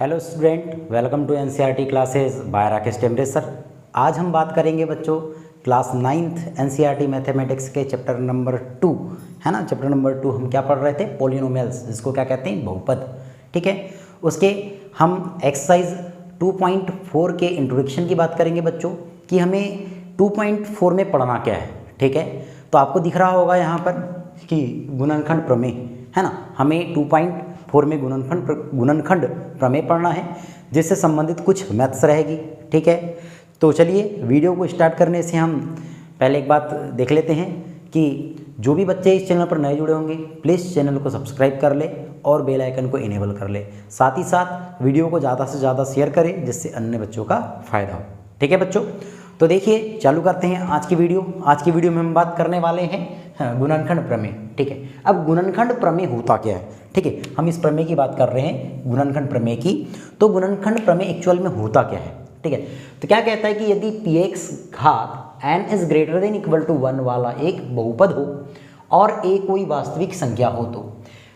Hello student, welcome to NCERT classes by Rakesh Temre sir. आज हम बात करेंगे बच्चों क्लास 9th एनसीईआरटी मैथमेटिक्स के चैप्टर नंबर 2 है ना। चैप्टर नंबर 2 हम क्या पढ़ रहे थे? पॉलिनोमियल्स, जिसको क्या कहते हैं? बहुपद। ठीक है, उसके हम एक्सरसाइज 2.4 के इंट्रोडक्शन की बात करेंगे बच्चों कि हमें 2.4 में पढ़ना क्या है। ठीक है, तो आपको दिख रहा होगा यहाँ पर कि गुणनखंड प्रमेय है ना। हमें 2.4 में गुणनखंड प्रमेय पढ़ना है, जिससे संबंधित कुछ मैथ्स रहेगी। ठीक है, तो चलिए वीडियो को स्टार्ट करने से हम पहले एक बात देख लेते हैं कि जो भी बच्चे इस चैनल पर नए जुड़े होंगे प्लीज़ चैनल को सब्सक्राइब कर ले और बेल आइकन को इनेबल कर ले। साथ ही साथ वीडियो को ज़्यादा से ज़्यादा शेयर करें, जिससे अन्य बच्चों का फ़ायदा हो। ठीक है बच्चों, तो देखिए चालू करते हैं आज की वीडियो। आज की वीडियो में हम बात करने वाले हैं गुणनखंड प्रमेय। ठीक है, अब गुणनखंड प्रमेय होता क्या है? ठीक है, हम इस प्रमेय की बात कर रहे हैं, गुणनखंड प्रमेय की। तो गुणनखंड प्रमेय एक्चुअल में होता क्या है? ठीक है, तो क्या कहता है कि यदि px घात n is greater than equal to 1 वाला एक बहुपद हो और a कोई वास्तविक संख्या हो, तो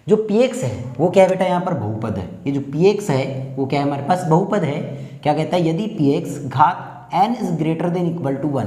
जो px है वो क्या है बेटा? यहाँ पर बहुपद है। ये जो px है वो क्या है? हमारे पास बहुपद है। क्या कहता है? यदि px घात n is greater than equal to 1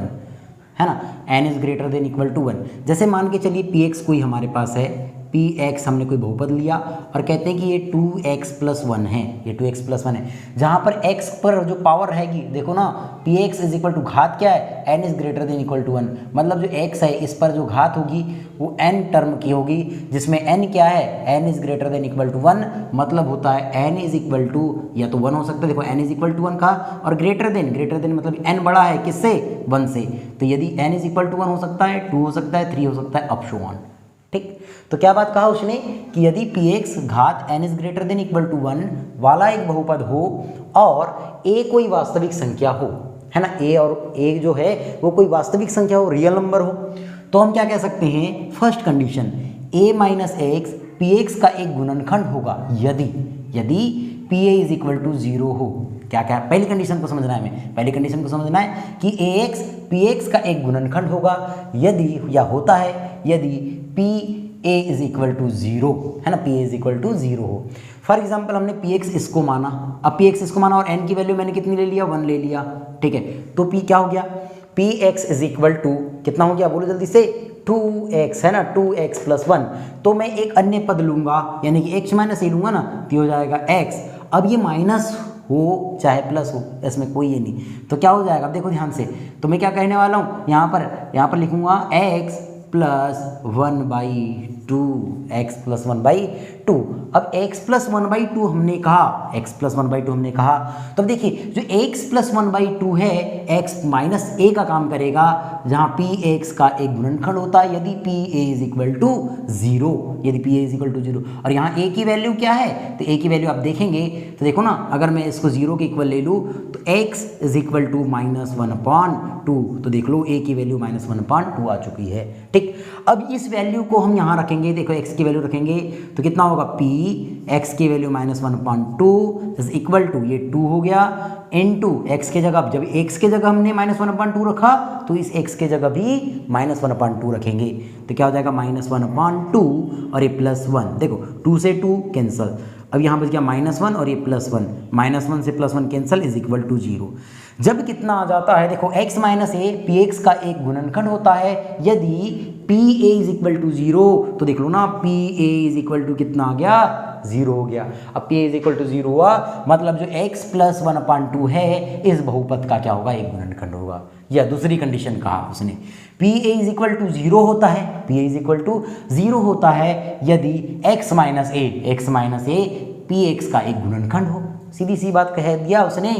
है ना, n is greater than equal to 1। जैसे मान के चलिए px कोई हमारे पास है, px हमने कोई बहुपद लिया और कहते हैं कि ये 2x प्लस 1 है, ये 2x प्लस 1 है। जहाँ पर x पर जो पावर रहेगी, देखो ना, px इज इक्वल टू घात क्या है? n is greater than equal to 1। मतलब जो x है इस पर जो घात होगी वो n टर्म की होगी, जिसमें n क्या है? n is greater than equal to 1। मतलब होता है n इज इक्वल टू या तो 1 हो सकता है। देखो n इज इक्वल टू 1 का, और ग्रेटर देन मतलब n बड़ा है किससे? 1 से। तो यदि n इज इक्वल टू 1 हो सकता है, 2 हो सकता है, 3 हो सकता है, अप सो ऑन। ठीक, तो क्या बात कहा उसने कि यदि px घात n is greater than equal to 1 वाला एक बहुपद हो और a कोई वास्तविक संख्या हो, है ना, a और a जो है वो कोई वास्तविक संख्या हो, रियल नंबर हो, तो हम क्या कह सकते हैं? First condition a minus x px का एक गुणनखंड होगा यदि pa इज इक्वल टू 0 हो। क्या क्या? पहली कंडीशन को समझना है हमें। पहली कंडीशन को समझना है कि ax px का एक गुणनखंड होगा यदि, या होता है यदि p a is equal to 0 है ना, p a is equal to 0 हो। फॉर एग्जाम्पल हमने px इसको माना, अब px इसको माना और n की वैल्यू मैंने कितनी ले लिया? 1 ले लिया। ठीक है, तो p क्या हो गया? px इज इक्वल टू कितना हो गया? बोलो जल्दी से। 2x है ना, 2x प्लस 1। तो मैं एक अन्य पद लूंगा, यानी कि x माइनस ए लूंगा ना, तो हो जाएगा x। अब ये माइनस हो चाहे प्लस हो, इसमें कोई ये नहीं, तो क्या हो जाएगा? देखो ध्यान से, तो मैं क्या कहने वाला हूँ यहाँ पर लिखूंगा x प्लस 1/2, x प्लस 1/2। अब x प्लस 1/2 हमने कहा, x प्लस 1/2 हमने कहा, तो अब देखिए जो x प्लस 1/2 है, x माइनस a का काम करेगा, जहाँ px का एक गुणनखंड होता है यदि pa इज इक्वल टू 0, यदि pa इज इक्वल टू 0। और यहाँ a की वैल्यू क्या है? तो a की वैल्यू आप देखेंगे तो देखो ना, अगर मैं इसको 0 के इक्वल ले लूँ तो x इज इक्वल टू -1/2, तो देख लो a की वैल्यू -1/2 आ चुकी है। ठीक, अब इस वैल्यू को हम यहाँ रखेंगे, देखो x की वैल्यू रखेंगे तो कितना होगा? p x की वैल्यू -1/2 इज इक्वल टू, ये 2 हो गया, इनटू x के जगह, जब x के जगह हमने -1/2 रखा तो इस x के जगह भी -1/2 रखेंगे, तो क्या हो जाएगा? -1/2 और ये +1। देखो 2 से 2 कैंसिल, अब यहाँ बच गया -1 और ये +1, -1 से +1 कैंसिल इज इक्वल टू 0। जब कितना आ जाता है? देखो x माइनस ए px का एक गुणनखंड होता है यदि pa इज इक्वल टू 0, तो देख लो ना, pa इज इक्वल टू कितना आ गया? 0 हो गया। अब pa इज इक्वल टू 0 हुआ, मतलब जो x प्लस 1/2 है इस बहुपद का क्या होगा? एक गुणनखंड होगा। या दूसरी कंडीशन कहा उसने, pa इज इक्वल टू 0 होता है, pa इज इक्वल टू 0 होता है यदि x माइनस ए px का एक गुणनखंड हो। सीधी सी बात कह दिया उसने,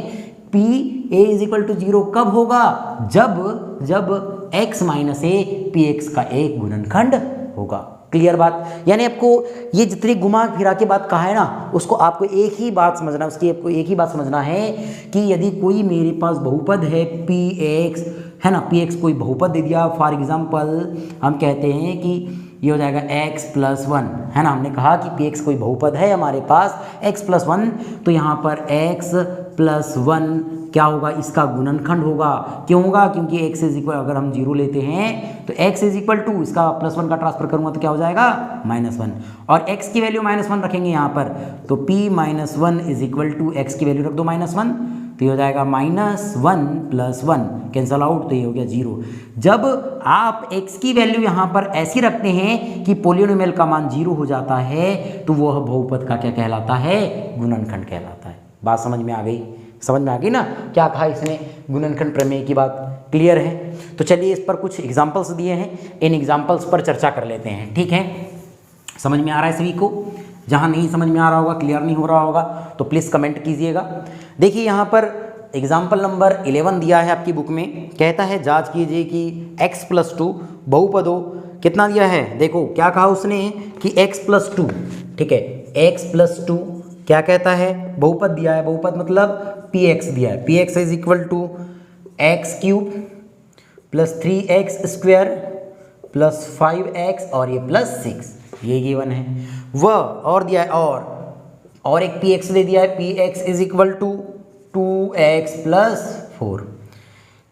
pa इज इक्वल टू 0 कब होगा? जब x माइनस ए px का एक गुणनखंड होगा। क्लियर बात? यानी आपको ये जितनी घुमा फिरा के बात कहा है ना, उसको आपको एक ही बात समझना, उसकी आपको एक ही बात समझना है कि यदि कोई मेरे पास बहुपद है px है ना, px कोई बहुपद दे दिया, फॉर एग्जांपल हम कहते हैं कि ये हो जाएगा x प्लस 1, है ना। हमने कहा कि पी एक्स कोई बहुपद है हमारे पास x प्लस 1, तो यहाँ पर x प्लस 1 क्या होगा, इसका गुणनखंड होगा। क्यों होगा, क्योंकि x इज इक्वल, अगर हम 0 लेते हैं तो x इज इक्वल टू, इसका प्लस 1 का ट्रांसफर करूँगा तो क्या हो जाएगा -1, और x की वैल्यू -1 रखेंगे यहाँ पर, तो p minus 1 is equal to x की वैल्यू रख दो -1, तो ये हो जाएगा -1 प्लस 1 कैंसल आउट, तो ये हो गया 0। जब आप x की वैल्यू यहाँ पर ऐसी रखते हैं कि पोलिनोमियल का मान 0 हो जाता है, तो वह बहुपद का क्या कहलाता है, गुणनखंड कहलाता है। बात समझ में आ गई, समझ में आ गई ना, क्या कहा इसने, गुणनखंड प्रमेय की बात क्लियर है। तो चलिए इस पर कुछ एग्जाम्पल्स दिए हैं, इन एग्जाम्पल्स पर चर्चा कर लेते हैं, ठीक है। समझ में आ रहा है सभी को, जहाँ नहीं समझ में आ रहा होगा, क्लियर नहीं हो रहा होगा तो प्लीज़ कमेंट कीजिएगा। देखिए यहाँ पर एग्जाम्पल नंबर 11 दिया है आपकी बुक में, कहता है जांच कीजिए कि x प्लस 2 बहुपदों, कितना दिया है, देखो क्या कहा उसने कि x प्लस 2, ठीक है, x प्लस 2 क्या कहता है, बहुपद दिया है, बहुपद मतलब px दिया है, px is equal to x cube plus 3x square plus 5x और ये प्लस 6, ये गिवन है। वह और दिया है और एक px दे दिया है, px is equal to 2x plus 4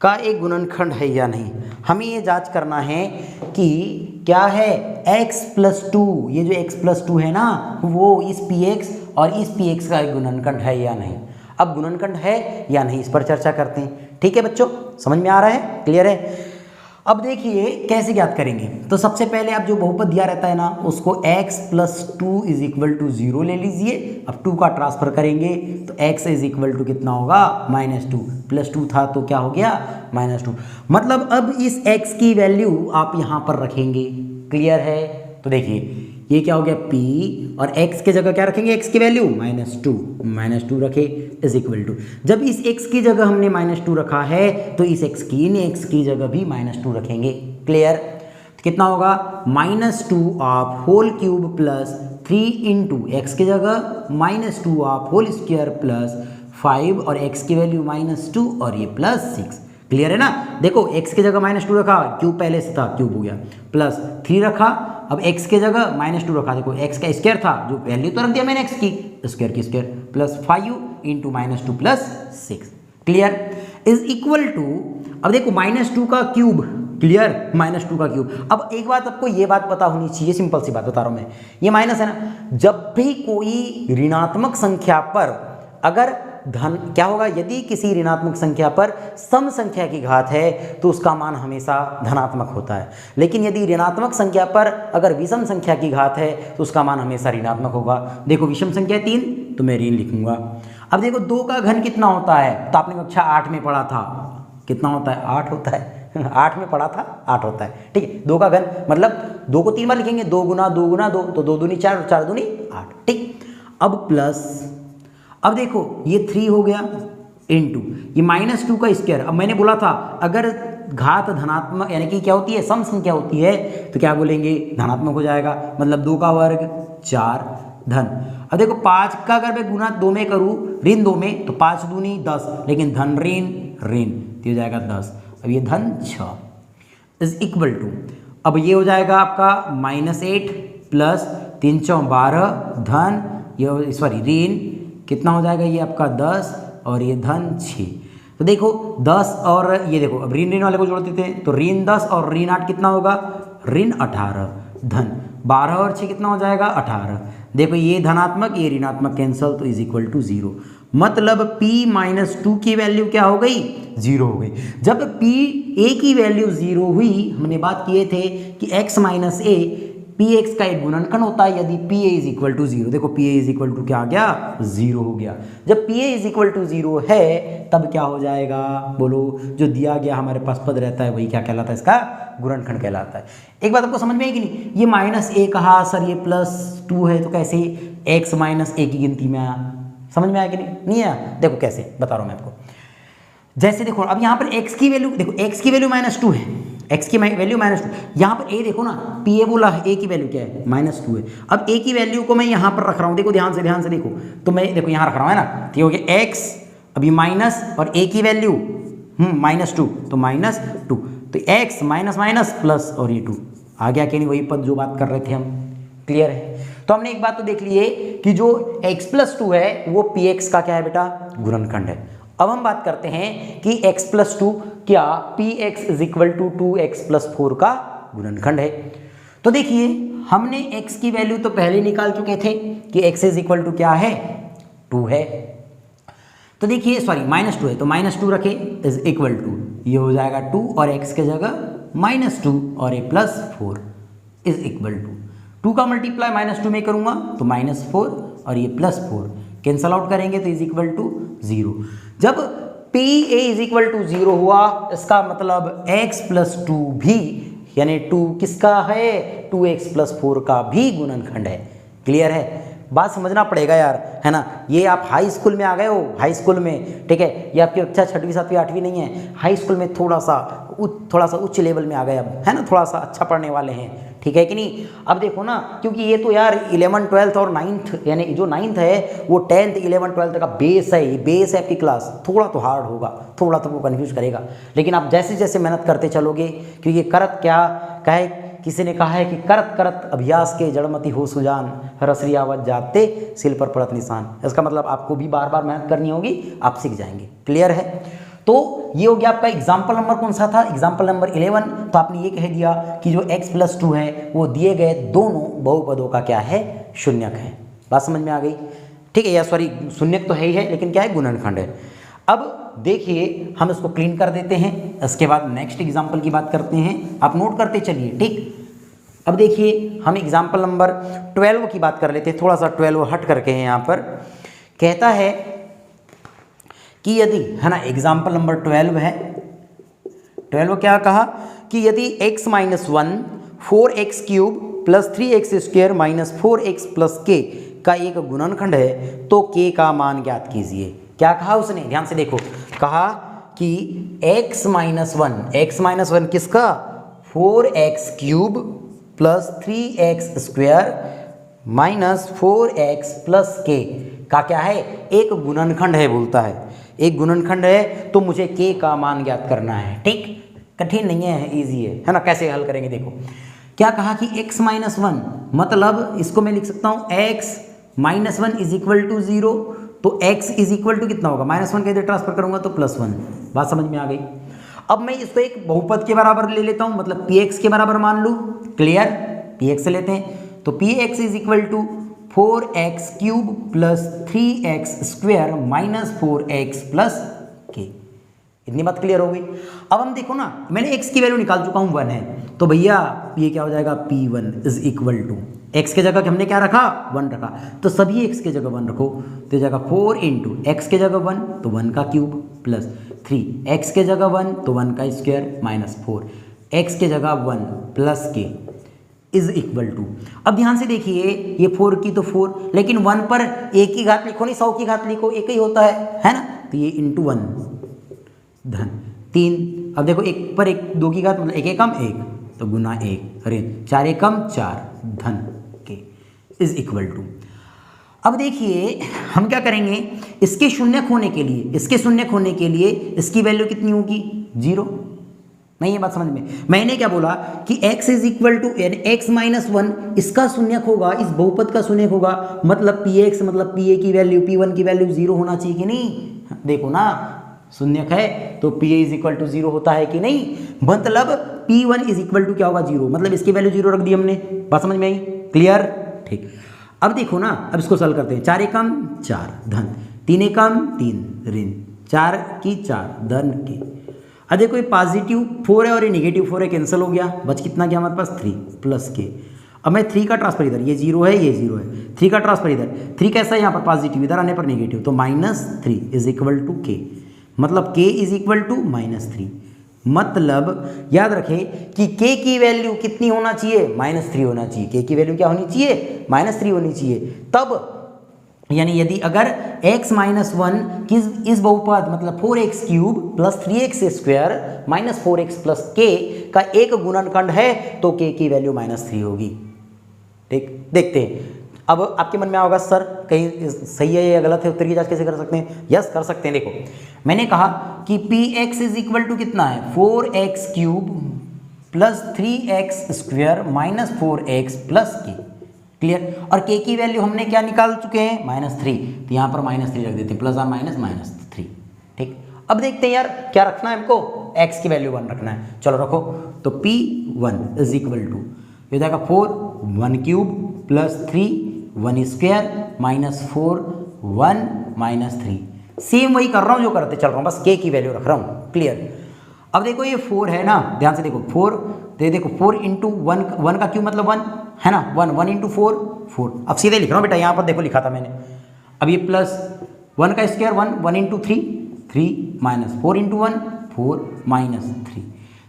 का एक गुणनखंड है या नहीं। हमें ये जांच करना है कि क्या है x प्लस 2, ये जो x प्लस 2 है ना, वो इस px और इस px का एक गुणनखंड है या नहीं। अब गुणनखंड है या नहीं इस पर चर्चा करते हैं, ठीक है बच्चों, समझ में आ रहा है, क्लियर है। अब देखिए कैसे ज्ञात करेंगे, तो सबसे पहले आप जो बहुपद दिया रहता है ना, उसको x plus 2 is equal to 0 ले लीजिए। अब 2 का ट्रांसफर करेंगे तो x इज इक्वल टू कितना होगा, -2, प्लस 2 था तो क्या हो गया -2। मतलब अब इस x की वैल्यू आप यहाँ पर रखेंगे, क्लियर है। तो देखिए ये क्या हो गया p, और x के जगह क्या रखेंगे, x की वैल्यू -2 रखे इज इक्वल टू, जब इस x की जगह हमने -2 रखा है तो इस x की जगह भी -2 रखेंगे, क्लियर। तो कितना होगा, -2 of whole cube plus 3 into x की जगह -2 ऑफ होल स्क्वायर प्लस 5 और x की वैल्यू -2 और ये प्लस 6, क्लियर है ना। देखो x की जगह -2 रखा, क्यूब पहले से था, क्यूब हो गया, प्लस 3 रखा, अब x की जगह -2 रखा, देखो x का स्क्वायर था, जो वैल्यू तो रख दिया मैंने x की, स्क्वायर की square, plus 5 into -2 plus 6, clear, is equal to, अब देखो -2 का क्यूब, क्लियर, -2 का क्यूब। अब एक बात आपको ये बात पता होनी चाहिए, सिंपल सी बात बता रहा हूँ मैं, ये माइनस है ना, जब भी कोई ऋणात्मक संख्या पर अगर धन, क्या होगा, यदि किसी ऋणात्मक संख्या पर सम संख्या की घात है तो उसका मान हमेशा धनात्मक होता है, लेकिन यदि ऋणात्मक संख्या पर अगर विषम संख्या की घात है तो उसका मान हमेशा ऋणात्मक होगा। देखो विषम संख्या 3 तो मैं ऋण लिखूंगा। अब देखो 2 का घन कितना होता है, तो आपने कक्षा 8 में पढ़ा था, कितना होता है, 8 होता है 8 में पढ़ा था, 8 होता है, ठीक है। 2 का घन मतलब 2 को 3 बार लिखेंगे, 2 गुना 2 गुना 2, तो 2 दूनी 4 और 4 दूनी 8, ठीक। अब प्लस, अब देखो ये 3 हो गया इंटू ये -2 का स्क्वायर। अब मैंने बोला था अगर घात धनात्मक यानी कि क्या होती है, सम संख्या होती है, तो क्या बोलेंगे, धनात्मक हो जाएगा, मतलब 2 का वर्ग 4 धन। अब देखो 5 का अगर मैं गुना 2 में करूँ, ऋण 2 में, तो 5 दूनी 10, लेकिन धन ऋण ऋण, तो हो जाएगा 10। अब ये धन 6 इज इक्वल टू, अब ये हो जाएगा आपका -8 प्लस 3 × 12 धन, ये सॉरी ऋण कितना हो जाएगा, ये आपका 10 और ये धन 6। तो देखो 10 और ये देखो, अब ऋण वाले को जोड़ देते हैं, तो ऋण 10 और ऋण 8 कितना होगा, ऋण 18 धन 12 और 6 कितना हो जाएगा 18। देखो ये धनात्मक ये ऋणात्मक कैंसल, तो इज इक्वल टू 0। मतलब p -2 की वैल्यू क्या हो गई, 0 हो गई। जब a की वैल्यू 0 हुई, हमने बात किए थे कि x - a px का एक गुणनखंड होता है यदि pa इज इक्वल टू 0। देखो pa इज इक्वल टू क्या आ गया, 0 हो गया। जब pa इज इक्वल टू 0 है तब क्या हो जाएगा, बोलो, जो दिया गया हमारे पास पद रहता है वही क्या कहलाता है, इसका गुणनखंड कहलाता है। एक बात आपको समझ में आई कि नहीं, ये -a कहा सर, ये +2 है, तो कैसे x - a की गिनती में आया, समझ में आया कि नहीं आया। देखो कैसे बता रहा हूँ मैं आपको, जैसे देखो अब यहाँ पर x की वैल्यू, देखो x की वैल्यू -2 है, x की वैल्यू -2, यहाँ पर a देखो ना, pa बोला है, a की वैल्यू क्या है, -2 है। अब a की वैल्यू को मैं यहाँ पर रख रहा हूँ, देखो ध्यान से देखो, तो मैं देखो यहाँ रख रहा हूँ, है ना, तो ये हो गया x, अभी माइनस और a की वैल्यू -2, तो -2, तो x माइनस प्लस और ये 2 आ गया कि नहीं वही पद जो बात कर रहे थे हम, क्लियर है। तो हमने एक बात तो देख ली है कि जो x+2 है वो px का क्या है बेटा, गुणनखंड है। अब हम बात करते हैं कि x+2 क्या px = 2x+4 का गुणनखंड है। तो देखिए हमने x की वैल्यू तो पहले निकाल चुके थे कि x = क्या है, 2 है। तो देखिए सॉरी -2 है तो -2 रखे = ये हो जाएगा 2 और x के जगह -2 और a +4 = 2 का मल्टीप्लाई -2 में करूंगा तो -4 और ये +4 कैंसल आउट करेंगे तो = 0। जब PA = 0 हुआ इसका मतलब x+2 भी यानी 2 किसका है, 2x+4 का भी गुणनखंड है। क्लियर है, बात समझना पड़ेगा यार, है ना। ये आप हाई स्कूल में आ गए हो, हाई स्कूल में, ठीक है, ये आपकी कक्षा 6वीं 7वीं 8वीं नहीं है, हाई स्कूल में थोड़ा सा उच्च लेवल में आ गए अब, है ना, थोड़ा सा अच्छा पढ़ने वाले हैं, ठीक है कि नहीं। अब देखो ना, क्योंकि ये तो यार 11th 12th और 9th यानी जो 9th है वो 10th 11th 12th का बेस है, ये बेस है आपकी क्लास, थोड़ा तो हार्ड होगा, थोड़ा तो वो कन्फ्यूज करेगा, लेकिन आप जैसे जैसे मेहनत करते चलोगे, क्योंकि ये करत क्या कहे, किसी ने कहा है कि करत करत अभ्यास के जड़मती हो सुजान, रसरी आवत जाते सिल पर पड़त निशान। इसका मतलब आपको भी बार बार मेहनत करनी होगी, आप सीख जाएंगे। क्लियर है। तो ये हो गया आपका एग्जाम्पल नंबर कौन सा था, एग्जाम्पल नंबर 11। तो आपने ये कह दिया कि जो x+2 है वो दिए गए दोनों बहुपदों का क्या है, शून्यक है। बात समझ में आ गई, ठीक है, या सॉरी शून्यक तो है ही है लेकिन क्या है, गुणनखंड है। अब देखिए हम इसको क्लीन कर देते हैं, इसके बाद नेक्स्ट एग्जाम्पल की बात करते हैं, आप नोट करते चलिए, ठीक। अब देखिए हम एग्जाम्पल नंबर 12 की बात कर लेते हैं, थोड़ा सा 12 हट करके हैं यहाँ पर। कहता है कि यदि, है ना, एग्जाम्पल नंबर 12 है, 12 क्या कहा कि यदि x-1 4x³ + 3x² - 4x + k का एक गुणनखंड है तो k का मान ज्ञात कीजिए। क्या कहा उसने, ध्यान से देखो, कहा कि x-1 किसका, 4x³ + 3x² - 4x + k का क्या है, एक गुणनखंड है, बोलता है एक गुणनखंड है तो मुझे k का मान ज्ञात करना है। ठीक, कठिन नहीं है, इजी है ना। कैसे हल करेंगे देखो, क्या कहा कि x-1 मतलब इसको मैं लिख सकता हूँ x-1 = 0, तो x = कितना होगा, -1 के इधर ट्रांसफर करूंगा तो +1। बात समझ में आ गई। अब मैं इसको एक बहुपद के बराबर ले लेता हूं, मतलब px के बराबर मान लूं। क्लियर, px से लेते हैं तो px = 4x³ + 3x² - 4x + k। इतनी बात क्लियर हो गई। अब हम देखो ना, मैंने x की वैल्यू निकाल चुका हूं, 1 है, तो भैया ये क्या हो जाएगा, p1 = x के जगह हमने क्या रखा, 1 रखा, तो सभी x के जगह 1 रखो, तो जाएगा 4 × x के जगह 1 तो 1 का क्यूब प्लस 3 x के जगह 1 तो 1 का स्क्वायर -4 x के जगह 1 + k = अब ध्यान से देखिए, ये 4 की तो 4, लेकिन 1 पर एक की घात लिखो नहीं, 100 की घात लिखो, एक ही होता है ना, तो ये × 1 धन 3। अब देखो 1 पर 1 2 की घात मतलब 1 कम 1 तो गुना 1 अरे 4 कम 4 धन k = अब देखिए हम क्या करेंगे, इसके शून्यक होने के लिए इसकी वैल्यू कितनी होगी, 0। नहीं, ये बात समझ में, मैंने क्या बोला कि x = x-1 इसका शून्यक होगा, इस बहुपद का शून्यक होगा, मतलब px मतलब pa की वैल्यू p1 की वैल्यू 0 होना चाहिए कि नहीं। देखो ना, शून्यक है तो pa = 0 होता है कि नहीं, मतलब p1 = क्या होगा, 0, मतलब इसकी वैल्यू 0 रख दी हमने। बात समझ में आई, क्लियर, ठीक। अब देखो ना, अब इसको सॉल्व करते हैं, 4 कम 4 धन 3 कम 3 ऋण 4 की 4 धन के। अब देखो ये पॉजिटिव 4 है और ये नेगेटिव 4 है, कैंसिल हो गया, बच कितना गया हमारे पास 3 प्लस के। अब मैं 3 का ट्रांसफर इधर, ये 0 है ये 0 है, 3 का ट्रांसफर इधर, 3 कैसा है यहाँ पर पॉजिटिव, इधर आने पर नेगेटिव, तो -3 = k, मतलब k = -3। मतलब याद रखें कि k की वैल्यू कितनी होना चाहिए, -3 होना चाहिए, k की वैल्यू क्या होनी चाहिए, -3 होनी चाहिए। तब यानी यदि अगर x-1 की इस बहुपद मतलब 4x³ + 3x² - 4x + k का एक गुणनखंड है तो k की वैल्यू -3 होगी। ठीक, देखते हैं। अब आपके मन में होगा सर कहीं सही है या गलत है, उत्तर की जांच कैसे कर सकते हैं। यस, कर सकते हैं। देखो मैंने कहा कि px = कितना है, 4x³ plus 3x² minus 4x plus के। क्लियर। और k की वैल्यू हमने क्या निकाल चुके हैं, -3, तो यहाँ पर -3 रख देते हैं, प्लस और -3। ठीक, अब देखते हैं यार क्या रखना है हमको, x की वैल्यू 1 रखना है। चलो रखो, तो P1 इज इक्वल टू ये हो जाएगा 4 1³ प्लस 3 1² माइनस 4 1 माइनस 3। सेम वही कर रहा हूँ जो करते चल रहा हूँ, बस k की वैल्यू रख रहा हूँ। क्लियर। अब देखो ये 4 है ना, ध्यान से देखो 4, देखो 4 इंटू 1 का क्यूब मतलब 1 है ना, 1 इंटू 4 4। अब सीधे लिख रहा हूँ बेटा, यहाँ पर देखो लिखा था मैंने। अब ये प्लस 1 का square 1 into 3 3 minus 4 into 1 4 minus 3।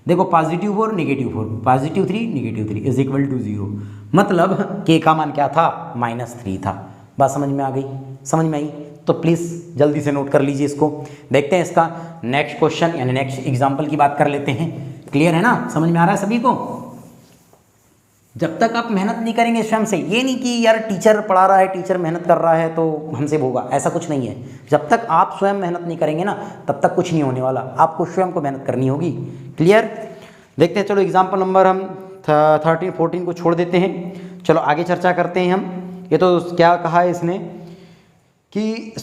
देखो positive 4 negative 4, positive 3 negative 3 is equal to 0। मतलब k का मान क्या था, -3 था। बात समझ में आ गई, समझ में आई? तो प्लीज़ जल्दी से नोट कर लीजिए इसको। देखते हैं इसका नेक्स्ट क्वेश्चन यानी नेक्स्ट एग्जाम्पल की बात कर लेते हैं। क्लियर है ना, समझ में आ रहा है सभी को? जब तक आप मेहनत नहीं करेंगे स्वयं से, ये नहीं कि यार टीचर पढ़ा रहा है, टीचर मेहनत कर रहा है तो हमसे होगा, ऐसा कुछ नहीं है। जब तक आप स्वयं मेहनत नहीं करेंगे ना, तब तक कुछ नहीं होने वाला, आपको स्वयं को मेहनत करनी होगी। क्लियर। देखते हैं, चलो एग्जाम्पल नंबर हम 13 14 को छोड़ देते हैं। चलो आगे चर्चा करते हैं हम। ये तो क्या कहा है इसने कि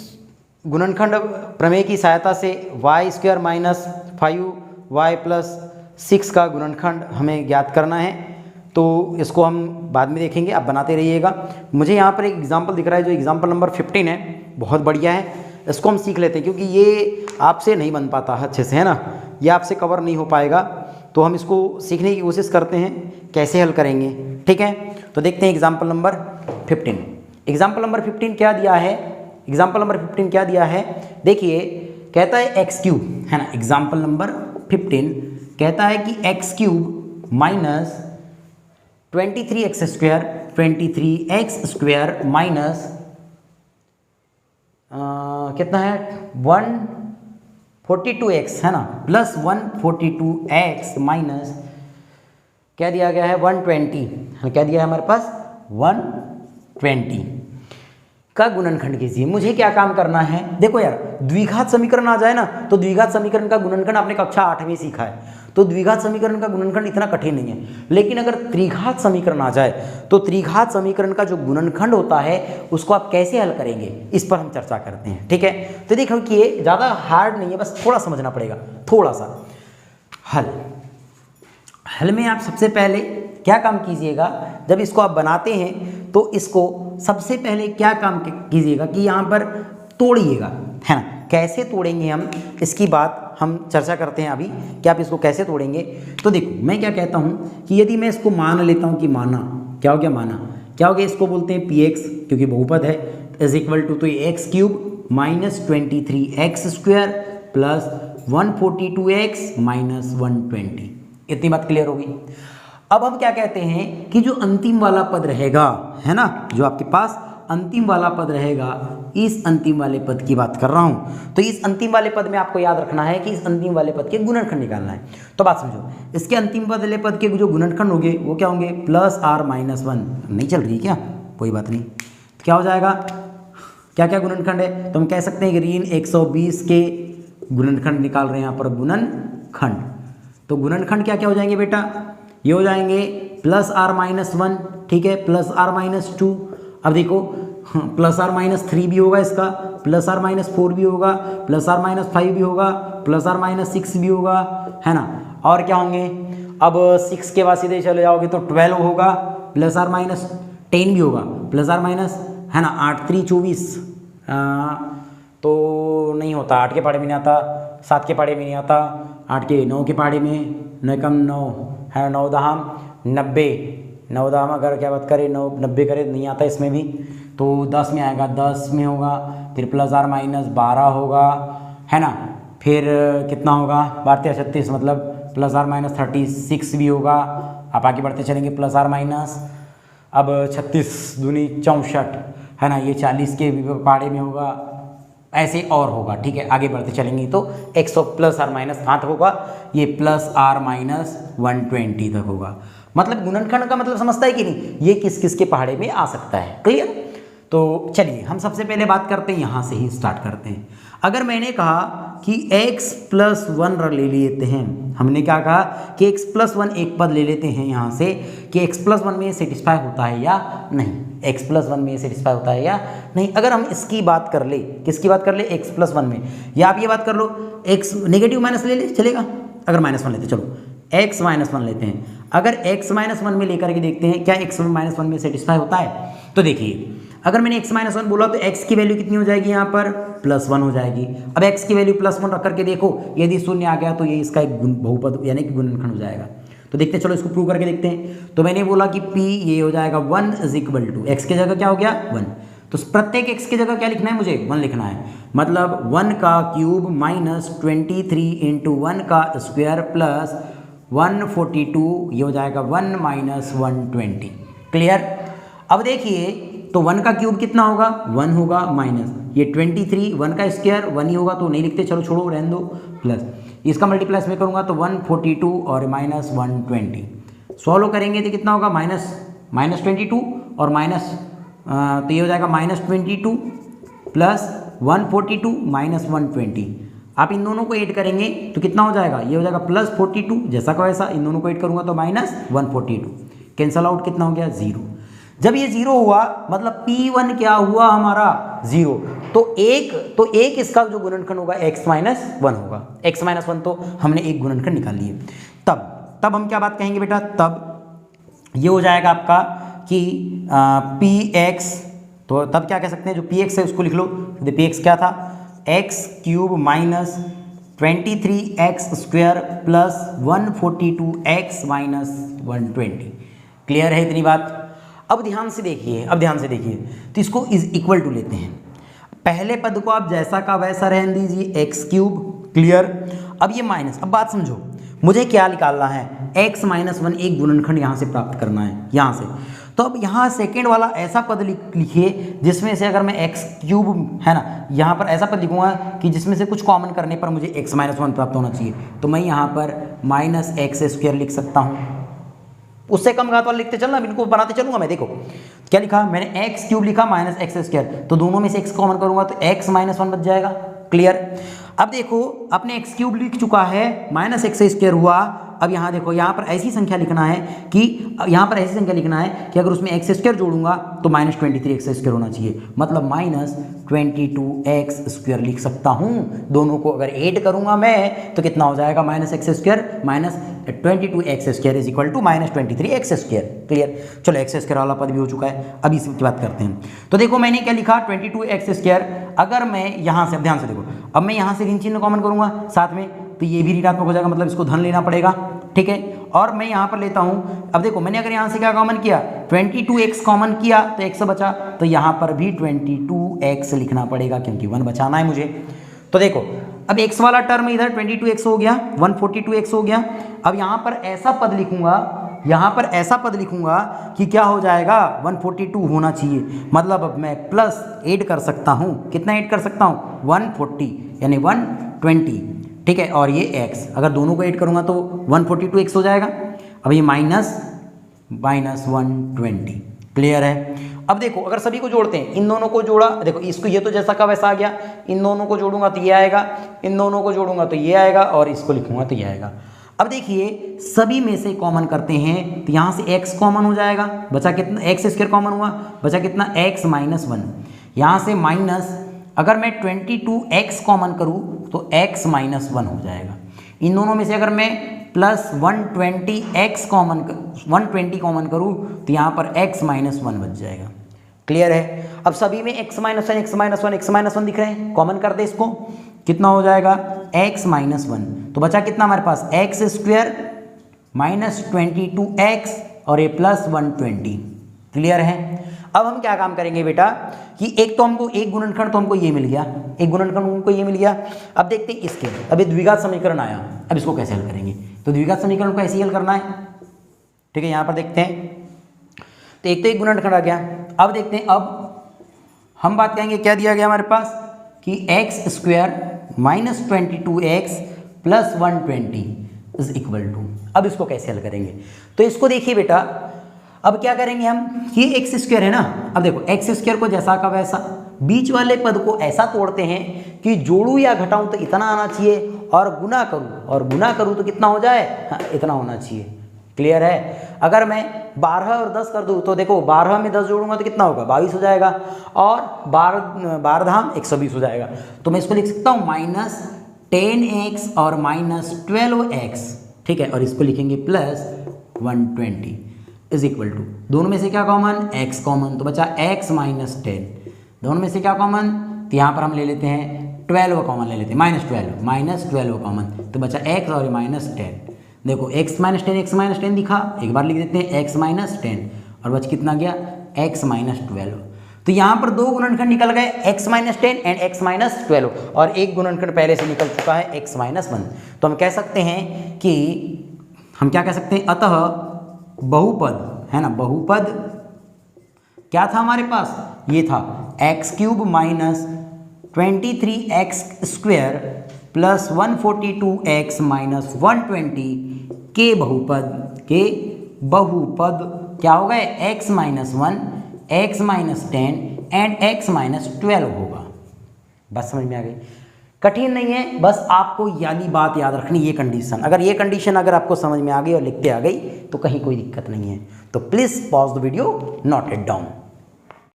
गुणनखंड प्रमेय की सहायता से y² माइनस 5y प्लस 6 का गुणनखंड हमें ज्ञात करना है। तो इसको हम बाद में देखेंगे, आप बनाते रहिएगा। मुझे यहाँ पर एक एग्जाम्पल दिख रहा है जो एग्जाम्पल नंबर 15 है, बहुत बढ़िया है। इसको हम सीख लेते हैं क्योंकि ये आपसे नहीं बन पाता अच्छे से, है ना, ये आपसे कवर नहीं हो पाएगा। तो हम इसको सीखने की कोशिश करते हैं कैसे हल करेंगे। ठीक है, तो देखते हैं एग्जाम्पल नंबर 15। एग्जाम्पल नंबर 15 क्या दिया है, एग्जाम्पल नंबर 15 क्या दिया है, देखिए कहता है x³ है ना। एग्जाम्पल नंबर 15 कहता है कि x³ माइनस 23x² माइनस कितना है 142x है ना, प्लस 142x माइनस क्या दिया गया है 120, क्या दिया है हमारे पास 120 का गुणनखंड कीजिए। मुझे क्या काम करना है, देखो यार द्विघात समीकरण आ जाए ना, तो द्विघात समीकरण का गुणनखंड आपने कक्षा 8 में सीखा है, तो द्विघात समीकरण का गुणनखंड इतना कठिन नहीं है। लेकिन अगर त्रिघात समीकरण आ जाए तो त्रिघात समीकरण का जो गुणनखंड होता है उसको आप कैसे हल करेंगे, इस पर हम चर्चा करते हैं। ठीक है, तो देखो कि ये ज़्यादा हार्ड नहीं है, बस थोड़ा समझना पड़ेगा, थोड़ा सा। हल में आप सबसे पहले क्या काम कीजिएगा, जब इसको आप बनाते हैं तो इसको सबसे पहले क्या काम कीजिएगा कि यहाँ पर तोड़िएगा, है ना। कैसे तोड़ेंगे हम, इसकी बात हम चर्चा करते हैं अभी कि आप इसको कैसे तोड़ेंगे। तो देखो मैं क्या कहता हूँ कि यदि मैं इसको मान लेता हूँ कि माना क्या हो गया, माना क्या हो गया, इसको बोलते हैं px क्योंकि बहुपद है, इज इक्वल टू, तो ये x³ minus 23x² plus 142x minus 120। इतनी बात क्लियर होगी। अब हम क्या कहते हैं कि जो अंतिम वाला पद रहेगा, है ना, जो आपके पास अंतिम वाला पद रहेगा, इस अंतिम वाले पद की बात कर रहा हूं। तो इस अंतिम वाले पद में आपको याद रखना है कि इस अंतिम वाले पद के गुणनखंड निकालना है। तो बात समझो, इसके अंतिम वाले पद के जो गुणनखंड होंगे वो क्या होंगे, प्लस r माइनस 1। नहीं चल रही क्या, कोई बात नहीं, तो क्या हो जाएगा, क्या क्या गुणनखंड है, तो हम कह सकते हैं कि ऋण 120 के गुणनखंड निकाल रहे हैं यहाँ पर, गुणनखंड। तो गुणनखंड क्या क्या हो जाएंगे बेटा, ये हो जाएंगे प्लस r माइनस 1, ठीक है, प्लस r माइनस 2। अब देखो प्लस r माइनस 3 भी होगा इसका, प्लस r माइनस 4 भी होगा, प्लस r माइनस 5 भी होगा, प्लस r माइनस 6 भी होगा, है ना। और क्या होंगे, अब 6 के बाद सीधे चले जाओगे तो 12 होगा, प्लस r माइनस 10 भी होगा, प्लस r माइनस, है ना, 8 3 24, तो नहीं होता, 8 के पहाड़े में नहीं आता, 7 के पहाड़े में नहीं आता, 8 के 9 के पहाड़े में 9 कम 9 है, 9 दहाम 90, 9 दहाम अगर क्या बात करें 9 90 करें नहीं आता इसमें भी, तो 10 में आएगा, 10 में होगा, फिर प्लस r माइनस 12 होगा, है ना, फिर कितना होगा 12 36 मतलब प्लस r माइनस 36 भी होगा। आप आगे बढ़ते चलेंगे, प्लस r माइनस, अब 36 दूनी 64, है ना, ये 40 के पहाड़े में होगा, ऐसे और होगा। ठीक है, आगे बढ़ते चलेंगे तो 100 प्लस r माइनस कहाँ तक होगा, ये प्लस r माइनस 120 तक होगा। मतलब गुणनखंड का मतलब समझता है कि नहीं, ये किस किस के पहाड़े में आ सकता है। क्लियर। तो चलिए हम सबसे पहले बात करते हैं, यहाँ से ही स्टार्ट करते हैं। अगर मैंने कहा कि x प्लस 1 ले लेते हैं, हमने क्या कहा कि x प्लस 1 एक पद ले लेते हैं यहाँ से कि x प्लस 1 में सेटिस्फाई होता है या नहीं, x प्लस 1 में सेटिस्फाई होता है या नहीं। अगर हम इसकी बात कर ले, किसकी बात कर ले, x प्लस 1 में, या आप ये बात कर लो x नेगेटिव माइनस ले ले चलेगा, अगर -1 लेते, चलो x -1 लेते हैं। अगर x -1 में लेकर के देखते हैं क्या x -1 में सेटिस्फाई होता है, तो देखिए अगर मैंने x -1 बोला तो x की वैल्यू कितनी हो जाएगी यहाँ पर +1 हो जाएगी। अब x की वैल्यू +1 रख करके देखो, यदि शून्य आ गया तो ये इसका एक बहुपद यानी कि गुणनखंड हो जाएगा। तो देखते हैं, चलो इसको प्रूव करके देखते हैं। तो मैंने बोला कि p ये हो जाएगा 1 = x की जगह क्या हो गया 1, तो प्रत्येक x की जगह क्या लिखना है मुझे 1 लिखना है, मतलब 1 का क्यूब -23 × 1 का स्क्वायर प्लस 142, ये हो जाएगा 1 - 120। क्लियर। अब देखिए तो 1 का क्यूब कितना होगा 1 होगा, माइनस ये 23, 1 का स्क्वायर 1 ही होगा तो नहीं लिखते, चलो छोड़ो रहने दो, प्लस इसका मल्टीप्लाई में करूँगा तो 142 और -120। सॉल्व करेंगे तो कितना होगा -22 और माइनस, तो ये हो जाएगा -22 प्लस 142 -120। आप इन दोनों को ऐड करेंगे तो कितना हो जाएगा, ये हो जाएगा +42, जैसा का वैसा, इन दोनों को ऐड करूँगा तो -142, कैंसल आउट कितना हो गया 0। जब ये 0 हुआ मतलब P1 क्या हुआ हमारा 0, तो एक इसका जो गुणनखंड होगा x - 1 होगा। x - 1 तो हमने एक गुणनखंड निकाल लिए। तब हम क्या बात कहेंगे बेटा, तब ये हो जाएगा आपका कि px, तो तब क्या कह सकते हैं, जो px है उसको लिख लो। px क्या था, x³ - 23x² plus 142x - 120। Clear है इतनी बात। अब ध्यान से देखिए, तो इसको इज इक्वल टू लेते हैं। पहले पद को आप जैसा का वैसा रहने दीजिए, x³। क्लियर। अब ये माइनस, अब बात समझो, मुझे क्या निकालना है, x - 1 एक गुणनखंड यहाँ से प्राप्त करना है, यहाँ से। तो अब यहाँ सेकेंड वाला ऐसा पद लिखिए जिसमें से अगर मैं x³ है ना, यहाँ पर ऐसा पद लिखूंगा कि जिसमें से कुछ कॉमन करने पर मुझे x - 1 प्राप्त होना चाहिए। तो मैं यहाँ पर -x² लिख सकता हूँ, उससे कम घात वाला लिखते चलना, इनको बनाते चलूंगा मैं। देखो क्या लिखा मैंने, x³ लिखा -x², तो दोनों में से x कॉमन करूंगा तो x - 1 बच जाएगा। क्लियर। अब देखो अपने x³ लिख चुका है, -x² हुआ। अब यहाँ देखो, यहाँ पर ऐसी संख्या लिखना है कि अगर उसमें x² जोड़ूंगा तो -23x² होना चाहिए, मतलब -22x² लिख सकता हूँ। दोनों को अगर ऐड करूंगा मैं तो कितना हो जाएगा, -x² - 22x² is equal to -23x²। Clear. चलो x² वाला पद भी हो चुका है, अब इसी की बात करते हैं। तो देखो मैंने क्या लिखा 22x²। अगर मैं यहाँ से, अब ध्यान से देखो, अब मैं यहाँ से ऋण चिन्ह कॉमन करूँगा साथ में, तो ये भी ऋणात्मक हो जाएगा, मतलब इसको धन लेना पड़ेगा। ठीक है। और मैं यहाँ पर लेता हूँ, अब देखो मैंने अगर यहाँ से क्या कॉमन किया, 22x कॉमन किया तो x बचा, तो यहाँ पर भी 22x लिखना पड़ेगा क्योंकि 1 बचाना है मुझे। तो देखो अब x वाला टर्म इधर 22x हो गया, 142x हो गया। अब यहाँ पर ऐसा पद लिखूंगा, कि क्या हो जाएगा 142 होना चाहिए, मतलब अब मैं प्लस ऐड कर सकता हूँ, कितना ऐड कर सकता हूँ 140 यानी 120। ठीक है। और ये x, अगर दोनों को ऐड करूंगा तो 142x हो जाएगा। अब ये -120। क्लियर है। अब देखो अगर सभी को जोड़ते हैं, इन दोनों को जोड़ा, देखो इसको, ये तो जैसा का वैसा आ गया, इन दोनों को जोड़ूंगा तो ये आएगा, इन दोनों को जोड़ूंगा तो ये आएगा, और इसको लिखूंगा तो ये आएगा। अब देखिए सभी में से कॉमन करते हैं, तो यहाँ से x कॉमन हो जाएगा, बचा कितना, x² कॉमन हुआ, बचा कितना x - 1। यहाँ से माइनस, अगर मैं 22x कॉमन करूँ तो x - 1 हो जाएगा। इन दोनों में से अगर मैं प्लस 120 कॉमन करूँ तो यहाँ पर x - 1 बच जाएगा। क्लियर है। अब सभी में x - 1 दिख रहे हैं, कॉमन कर दे इसको, कितना हो जाएगा x - 1। तो बचा कितना हमारे पास, x² -22x और ये प्लस 120। क्लियर है। अब हम क्या काम करेंगे बेटा कि एक तो हमको एक गुणनखंड तो हमको ये मिल गया, अब देखते हैं इसके, अब ये द्विघात समीकरण आया, अब इसको कैसे हल करेंगे। तो द्विघात समीकरण को ऐसे ही हल करना है। ठीक है। यहाँ पर देखते हैं, तो एक तो एक गुणनखंड आ गया। अब देखते हैं, अब हम बात करेंगे क्या दिया गया हमारे पास कि x² -22x plus 120 is equal to, अब इसको कैसे हल करेंगे। तो इसको देखिए बेटा, अब क्या करेंगे हम, ये x² है ना, अब देखो x² को जैसा का वैसा, बीच वाले पद को ऐसा तोड़ते हैं कि जोड़ू या घटाऊं तो इतना आना चाहिए और गुना करूं तो कितना हो जाए, हाँ, इतना होना चाहिए। क्लियर है। अगर मैं 12 और 10 कर दूं तो देखो 12 में 10 जोड़ूंगा तो कितना होगा, 22 हो जाएगा, और 12 धाम 120 हो जाएगा। तो मैं इसको लिख सकता हूँ -10x और -12x, ठीक है, और इसको लिखेंगे +120 इज इक्वल टू, दोनों में से क्या कॉमन, x कॉमन, तो बचा x - 10, दोनों में से क्या कॉमन, तो यहाँ पर हम ले लेते हैं 12 कॉमन ले लेते हैं, -12 कॉमन, तो बचा x और -10। देखो x - 10 दिखा, एक बार लिख देते हैं x - 10 और बच कितना गया, x - 12। तो यहाँ पर दो गुणनखंड निकल गए, x - 10 एंड x - 12, और एक गुणनखंड पहले से निकल चुका है x - 1। तो हम कह सकते हैं कि हम क्या कह सकते हैं, अतः बहुपद है ना, बहुपद क्या था हमारे पास, ये था x³ - 23x² + 142x - 120 के बहुपद क्या हो गए, x - 1, x - 10 एंड x - 12 होगा। बस समझ में आ गई, कठिन नहीं है, बस आपको यानी बात याद रखनी, ये कंडीशन, अगर ये कंडीशन अगर आपको समझ में आ गई और लिखते आ गई तो कहीं कोई दिक्कत नहीं है। तो please pause the video, note it down.